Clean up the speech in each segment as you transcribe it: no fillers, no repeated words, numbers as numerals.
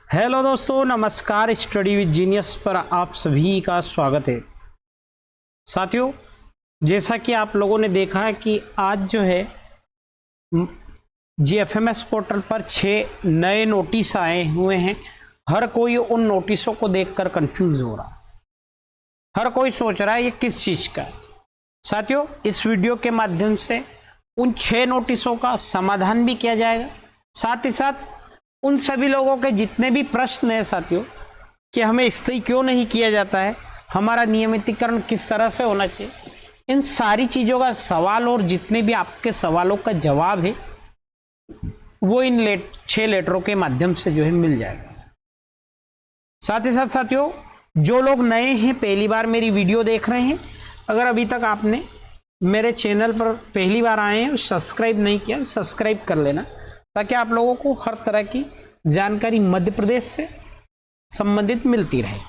Hello दोस्तों, नमस्कार। Study with genius पर आप सभी का स्वागत है। साथियों, जैसा कि आप लोगों ने देखा है कि आज जो है जीएफएमएस पोर्टल पर 6 नए नोटिस आए हुए हैं। हर कोई उन नोटिसों को देखकर कंफ्यूज हो रहा है। हर कोई सोच रहा है ये किस चीज़ का है। साथियों, इस वीडियो के माध्यम से उन 6 नोटिसों का समाधान भी किया जाएगा। साथ ही साथ उन सभी लोगों के जितने भी प्रश्न हैं साथियों कि हमें इस्त्री क्यों नहीं किया जाता है, हमारा नियमितीकरण किस तरह से होना चाहिए, इन सारी चीज़ों का सवाल और जितने भी आपके सवालों का जवाब है वो इन 6 लेटरों के माध्यम से जो है मिल जाएगा। साथ ही साथ साथियों, जो लोग नए हैं, पहली बार मेरी वीडियो देख रहे हैं, अगर अभी तक आपने मेरे चैनल पर पहली बार आए हैं और सब्सक्राइब नहीं किया, सब्सक्राइब कर लेना ताकि आप लोगों को हर तरह की जानकारी मध्य प्रदेश से संबंधित मिलती रहे।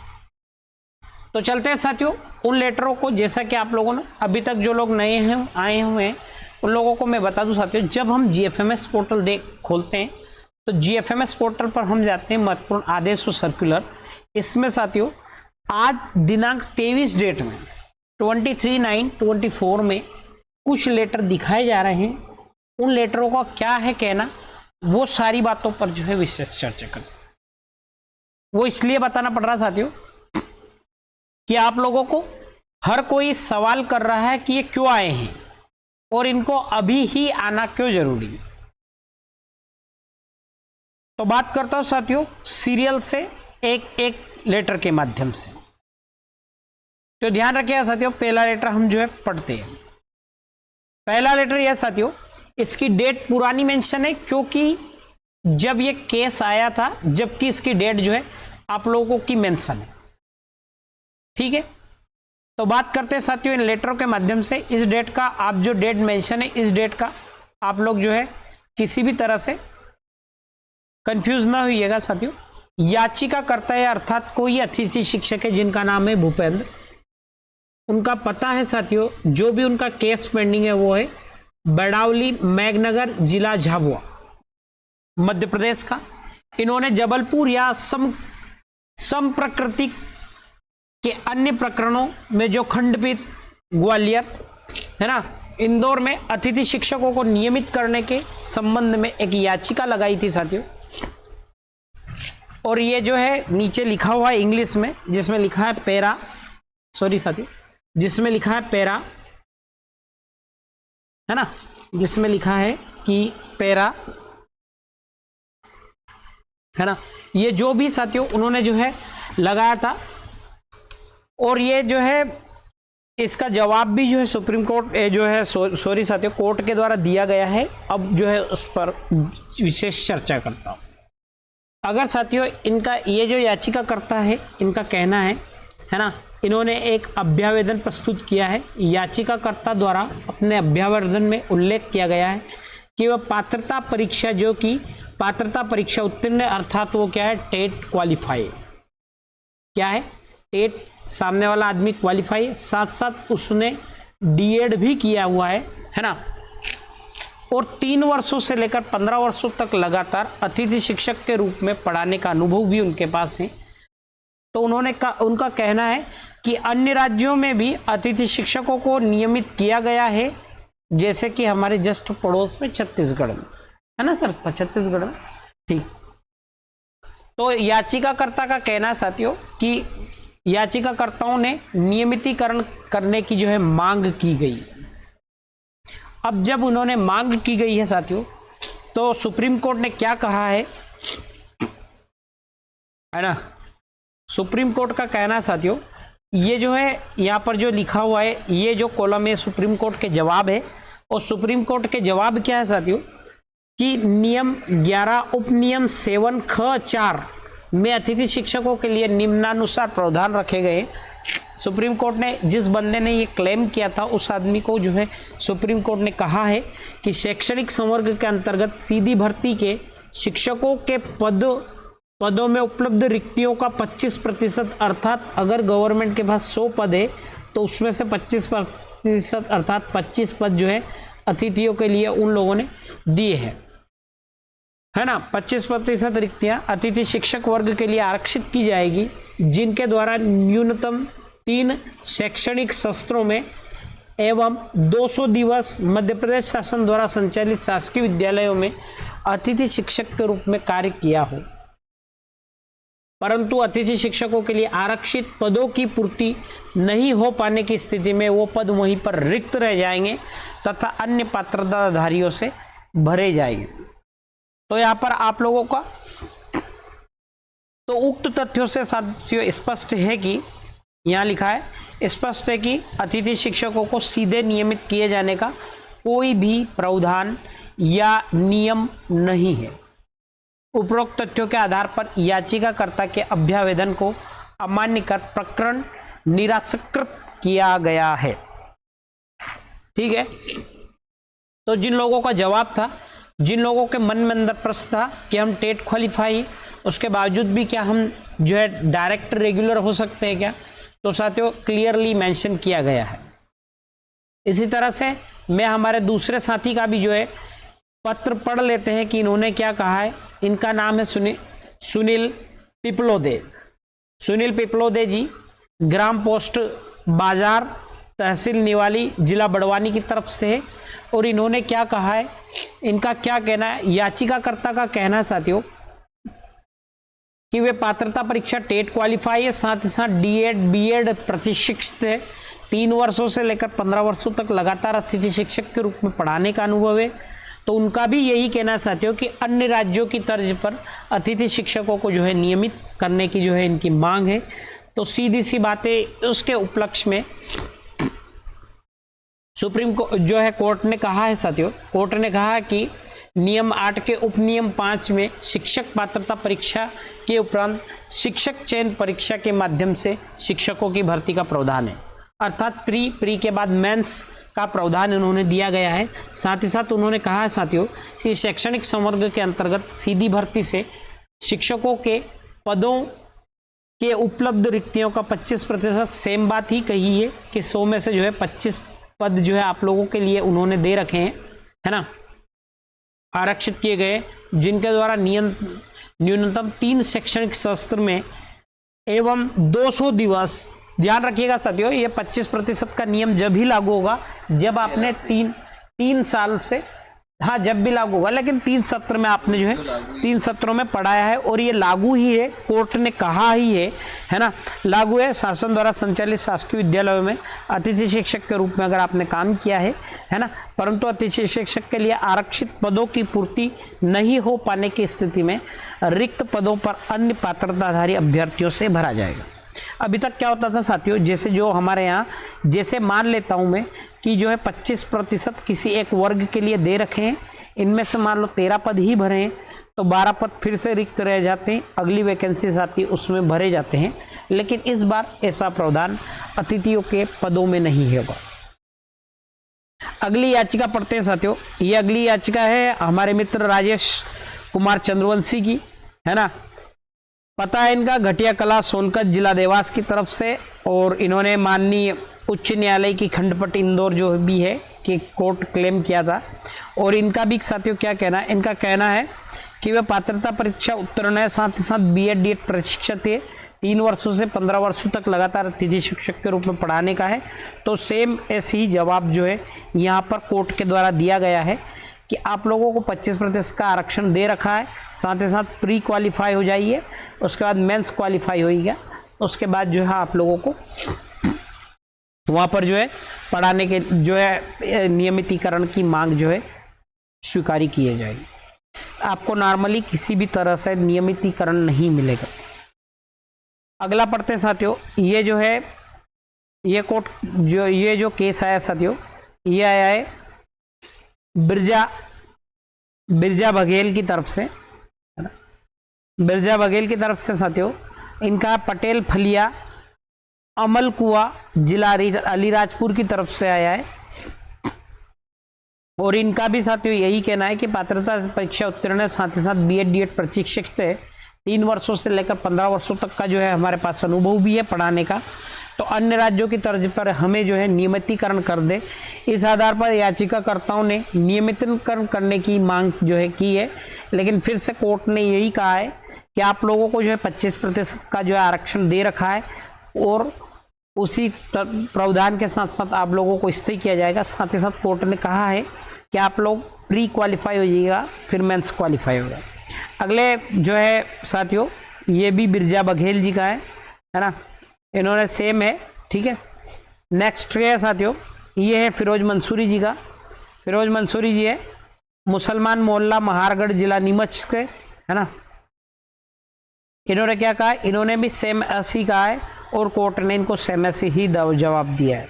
तो चलते हैं साथियों उन लेटरों को। जैसा कि आप लोगों ने अभी तक जो लोग नए हैं आए हुए हैं उन लोगों को मैं बता दूं साथियों, जब हम जीएफएमएस पोर्टल खोलते हैं तो जीएफएमएस पोर्टल पर हम जाते हैं महत्वपूर्ण आदेश और सर्कुलर। इसमें साथियों आज दिनांक 23 डेट में 23/9/24 में कुछ लेटर दिखाए जा रहे हैं। उन लेटरों का क्या है कहना, वो सारी बातों पर जो है विशेष चर्चा करते। वो इसलिए बताना पड़ रहा साथियों कि आप लोगों को हर कोई सवाल कर रहा है कि ये क्यों आए हैं और इनको अभी ही आना क्यों जरूरी है। तो बात करता हूं साथियों सीरियल से एक एक लेटर के माध्यम से। तो ध्यान रखिएगा साथियों, पहला लेटर हम जो है पढ़ते हैं। पहला लेटर यह साथियों, इसकी डेट पुरानी मेंशन है क्योंकि जब ये केस आया था, जबकि इसकी डेट जो है आप लोगों की मेंशन है। ठीक है, तो बात करते हैं साथियों इन लेटरों के माध्यम से। इस डेट का आप जो डेट मेंशन है, इस डेट का आप लोग जो है किसी भी तरह से कंफ्यूज ना होइएगा साथियों। याचिका करता है अर्थात कोई अतिथि शिक्षक है जिनका नाम है भूपेंद्र। उनका पता है साथियों, जो भी उनका केस पेंडिंग है वो है बड़ावली मैगनगर, जिला झाबुआ, मध्य प्रदेश का। इन्होंने जबलपुर या समप्रकृति के अन्य प्रकरणों में जो खंडपीठ ग्वालियर है ना, इंदौर में अतिथि शिक्षकों को नियमित करने के संबंध में एक याचिका लगाई थी साथियों। और ये जो है नीचे लिखा हुआ है इंग्लिश में, जिसमें लिखा है जिसमें लिखा है पैरा है ना, जिसमें लिखा है कि पैरा है ना, ये जो भी साथियों उन्होंने जो है लगाया था। और ये जो है इसका जवाब भी जो है सुप्रीम कोर्ट जो है सॉरी साथियों कोर्ट के द्वारा दिया गया है। अब जो है उस पर विशेष चर्चा करता हूं। अगर साथियों इनका ये जो याचिका करता है, इनका कहना है ना, इन्होंने एक अभ्यावेदन प्रस्तुत किया है। याचिकाकर्ता द्वारा अपने अभ्यावेदन में उल्लेख किया गया है कि वह पात्रता परीक्षा उत्तीर्ण, अर्थात वो क्या है, टेट क्वालिफाई। क्या है, टेट सामने वाला आदमी क्वालिफाई है, साथ साथ उसने डीएड भी किया हुआ है ना, और 3 वर्षों से लेकर 15 वर्षों तक लगातार अतिथि शिक्षक के रूप में पढ़ाने का अनुभव भी उनके पास है। तो उनका कहना है कि अन्य राज्यों में भी अतिथि शिक्षकों को नियमित किया गया है, जैसे कि हमारे जस्ट पड़ोस में छत्तीसगढ़ में है ना सर, छत्तीसगढ़ में। ठीक, तो याचिकाकर्ता का कहना है साथियों कि याचिकाकर्ताओं ने नियमितीकरण करने की जो है मांग की गई। अब जब उन्होंने मांग की गई है साथियों, तो सुप्रीम कोर्ट ने क्या कहा है ना, सुप्रीम कोर्ट का कहना है साथियों, ये जो है यहाँ पर जो लिखा हुआ है, ये जो कॉलम है सुप्रीम कोर्ट के जवाब है। और सुप्रीम कोर्ट के जवाब क्या है साथियों कि नियम 11 उपनियम 7 ख 4 में अतिथि शिक्षकों के लिए निम्नानुसार प्रावधान रखे गए। सुप्रीम कोर्ट ने, जिस बंदे ने ये क्लेम किया था, उस आदमी को जो है सुप्रीम कोर्ट ने कहा है कि शैक्षणिक संवर्ग के अंतर्गत सीधी भर्ती के शिक्षकों के पदों में उपलब्ध रिक्तियों का 25%, अर्थात अगर गवर्नमेंट के पास 100 पद है तो उसमें से 25% अर्थात 25 पद जो है अतिथियों के लिए उन लोगों ने दिए हैं। है ना, 25% रिक्तियां अतिथि शिक्षक वर्ग के लिए आरक्षित की जाएगी जिनके द्वारा न्यूनतम 3 शैक्षणिक सत्रों में एवं 200 दिवस मध्य प्रदेश शासन द्वारा संचालित शासकीय विद्यालयों में अतिथि शिक्षक के रूप में कार्य किया हो। परंतु अतिथि शिक्षकों के लिए आरक्षित पदों की पूर्ति नहीं हो पाने की स्थिति में वो पद वहीं पर रिक्त रह जाएंगे तथा अन्य पात्रताधारियों से भरे जाएंगे। तो यहाँ पर आप लोगों का तो उक्त तथ्यों से साथियों स्पष्ट है कि यहाँ लिखा है स्पष्ट है कि अतिथि शिक्षकों को सीधे नियमित किए जाने का कोई भी प्रावधान या नियम नहीं है। उपरोक्त तथ्यों के आधार पर याचिकाकर्ता के अभ्यावेदन को अमान्य कर प्रकरण निराकृत किया गया है। ठीक है, तो जिन लोगों का जवाब था, जिन लोगों के मन में अंदर प्रश्न था कि हम टेट क्वालिफाई उसके बावजूद भी क्या हम जो है डायरेक्ट रेगुलर हो सकते हैं क्या, तो साथियों क्लियरली मेंशन किया गया है। इसी तरह से मैं हमारे दूसरे साथी का भी जो है पत्र पढ़ लेते हैं कि इन्होंने क्या कहा है। इनका नाम है सुनील पिपलोदे। सुनील पिपलोदे जी ग्राम पोस्ट बाजार तहसील निवाली जिला बड़वानी की तरफ से है। और इन्होंने क्या कहा है, इनका क्या कहना है, याचिकाकर्ता का कहना है साथियों कि वे पात्रता परीक्षा टेट क्वालिफाई है, साथ ही साथ डीएड बीएड प्रशिक्षित है, 3 वर्षों से लेकर 15 वर्षों तक लगातार अतिथि शिक्षक के रूप में पढ़ाने का अनुभव है। तो उनका भी यही कहना है साथियों कि अन्य राज्यों की तर्ज पर अतिथि शिक्षकों को जो है नियमित करने की जो है इनकी मांग है। तो सीधी सी बातें उसके उपलक्ष्य में सुप्रीम जो है कोर्ट ने कहा है साथियों, कोर्ट ने कहा कि नियम 8 के उपनियम 5 में शिक्षक पात्रता परीक्षा के उपरांत शिक्षक चयन परीक्षा के माध्यम से शिक्षकों की भर्ती का प्रावधान है। अर्थात प्री के बाद मेंस का प्रावधान उन्होंने दिया गया है। साथ ही साथ उन्होंने कहा है साथियों कि शैक्षणिक संवर्ग के अंतर्गत सीधी भर्ती से शिक्षकों के पदों के उपलब्ध रिक्तियों का 25% सेम बात ही कही है कि 100 में से जो है 25 पद जो है आप लोगों के लिए उन्होंने दे रखे हैं, है ना, आरक्षित किए गए, जिनके द्वारा न्यूनतम 3 शैक्षणिक सत्र में एवं 200 दिवस। ध्यान रखिएगा साथियों, ये 25% का नियम जब ही लागू होगा जब आपने 3 साल से, हाँ जब भी लागू होगा, लेकिन 3 सत्र में आपने जो है 3 सत्रों में पढ़ाया है और ये लागू ही है, कोर्ट ने कहा ही है ना, लागू है। शासन द्वारा संचालित शासकीय विद्यालयों में अतिथि शिक्षक के रूप में अगर आपने काम किया है ना, परंतु अतिथि शिक्षक के लिए आरक्षित पदों की पूर्ति नहीं हो पाने की स्थिति में रिक्त पदों पर अन्य पात्रताधारी अभ्यर्थियों से भरा जाएगा। अभी तक क्या होता था साथियों, जैसे जो हमारे यहाँ, जैसे मान लेता हूँ मैं कि जो है 25% किसी एक वर्ग के लिए दे रखे हैं, इनमें से मान लो 13 पद ही भरे हैं तो 12 पद फिर से रिक्त रह जाते हैं, अगली वैकेंसीज आती है उसमें भरे जाते हैं। लेकिन इस बार ऐसा प्रावधान अतिथियों के पदों में नहीं होगा। अगली याचिका पढ़ते हैं साथियों। ये अगली याचिका है हमारे मित्र राजेश कुमार चंद्रवंशी की, है ना, पता है इनका घटिया कला सोनकत जिला देवास की तरफ से। और इन्होंने माननीय उच्च न्यायालय की खंडपीठ इंदौर जो भी है कि कोर्ट क्लेम किया था। और इनका भी साथियों क्या कहना है, इनका कहना है कि वह पात्रता परीक्षा उत्तीर्ण है, साथ ही साथ बीएड डीएड प्रशिक्षित है, 3 वर्षों से 15 वर्षों तक लगातार अतिथि शिक्षक के रूप में पढ़ाने का है। तो सेम ऐसे ही जवाब जो है यहाँ पर कोर्ट के द्वारा दिया गया है कि आप लोगों को 25% का आरक्षण दे रखा है, साथ ही साथ प्री क्वालिफाई हो जाइए, उसके बाद मेंस क्वालिफाई होइएगा, उसके बाद जो है आप लोगों को वहाँ पर जो है पढ़ाने के जो है नियमितीकरण की मांग जो है स्वीकारी की जाएगी। आपको नॉर्मली किसी भी तरह से नियमितीकरण नहीं मिलेगा। अगला पढ़ते हैं साथियों। ये जो है ये कोर्ट जो ये जो केस आया साथियों, ये आया है बिरजा बघेल की तरफ से, बिरजा बघेल की तरफ से साथियों। इनका पटेल फलिया अमल कुआ जिला अलीराजपुर की तरफ से आया है। और इनका भी साथियों यही कहना है कि पात्रता परीक्षा उत्तीर्ण है, साथ ही साथ बीएड डीएड प्रशिक्षित है, 3 वर्षों से लेकर 15 वर्षों तक का जो है हमारे पास अनुभव भी है पढ़ाने का। तो अन्य राज्यों की तर्ज पर हमें जो है नियमितीकरण कर दे। इस आधार पर याचिकाकर्ताओं ने नियमितीकरण करने की मांग जो है की है। लेकिन फिर से कोर्ट ने यही कहा है कि आप लोगों को जो है 25% का जो है आरक्षण दे रखा है और उसी प्रावधान के साथ साथ आप लोगों को स्थिर किया जाएगा। साथ ही साथ कोर्ट ने कहा है कि आप लोग प्री क्वालिफाई हो जाइएगा, फिर मेंस क्वालिफाई होगा। अगले जो है साथियों, ये भी बिरजा बघेल जी का है ना, इन्होंने सेम है, ठीक है। नेक्स्ट है साथियों, ये है फिरोज मंसूरी जी का। फिरोज मंसूरी जी है मुसलमान मोहल्ला महारगढ़ जिला नीमच के, है ना। इन्होंने क्या कहा, इन्होंने भी सेम ऐसे ही कहा है और कोर्ट ने इनको सेम ऐसे ही जवाब दिया है।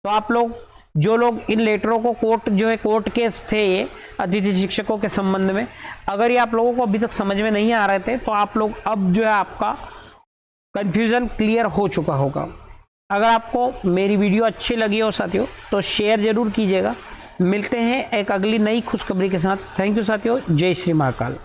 तो आप लोग जो लोग इन लेटरों को कोर्ट केस थे ये अतिथि शिक्षकों के संबंध में, अगर ये आप लोगों को अभी तक समझ में नहीं आ रहे थे तो आप लोग अब जो है आपका कंफ्यूजन क्लियर हो चुका होगा। अगर आपको मेरी वीडियो अच्छी लगी हो साथियों तो शेयर जरूर कीजिएगा। मिलते हैं एक अगली नई खुशखबरी के साथ। थैंक यू साथियों, जय श्री महाकाल।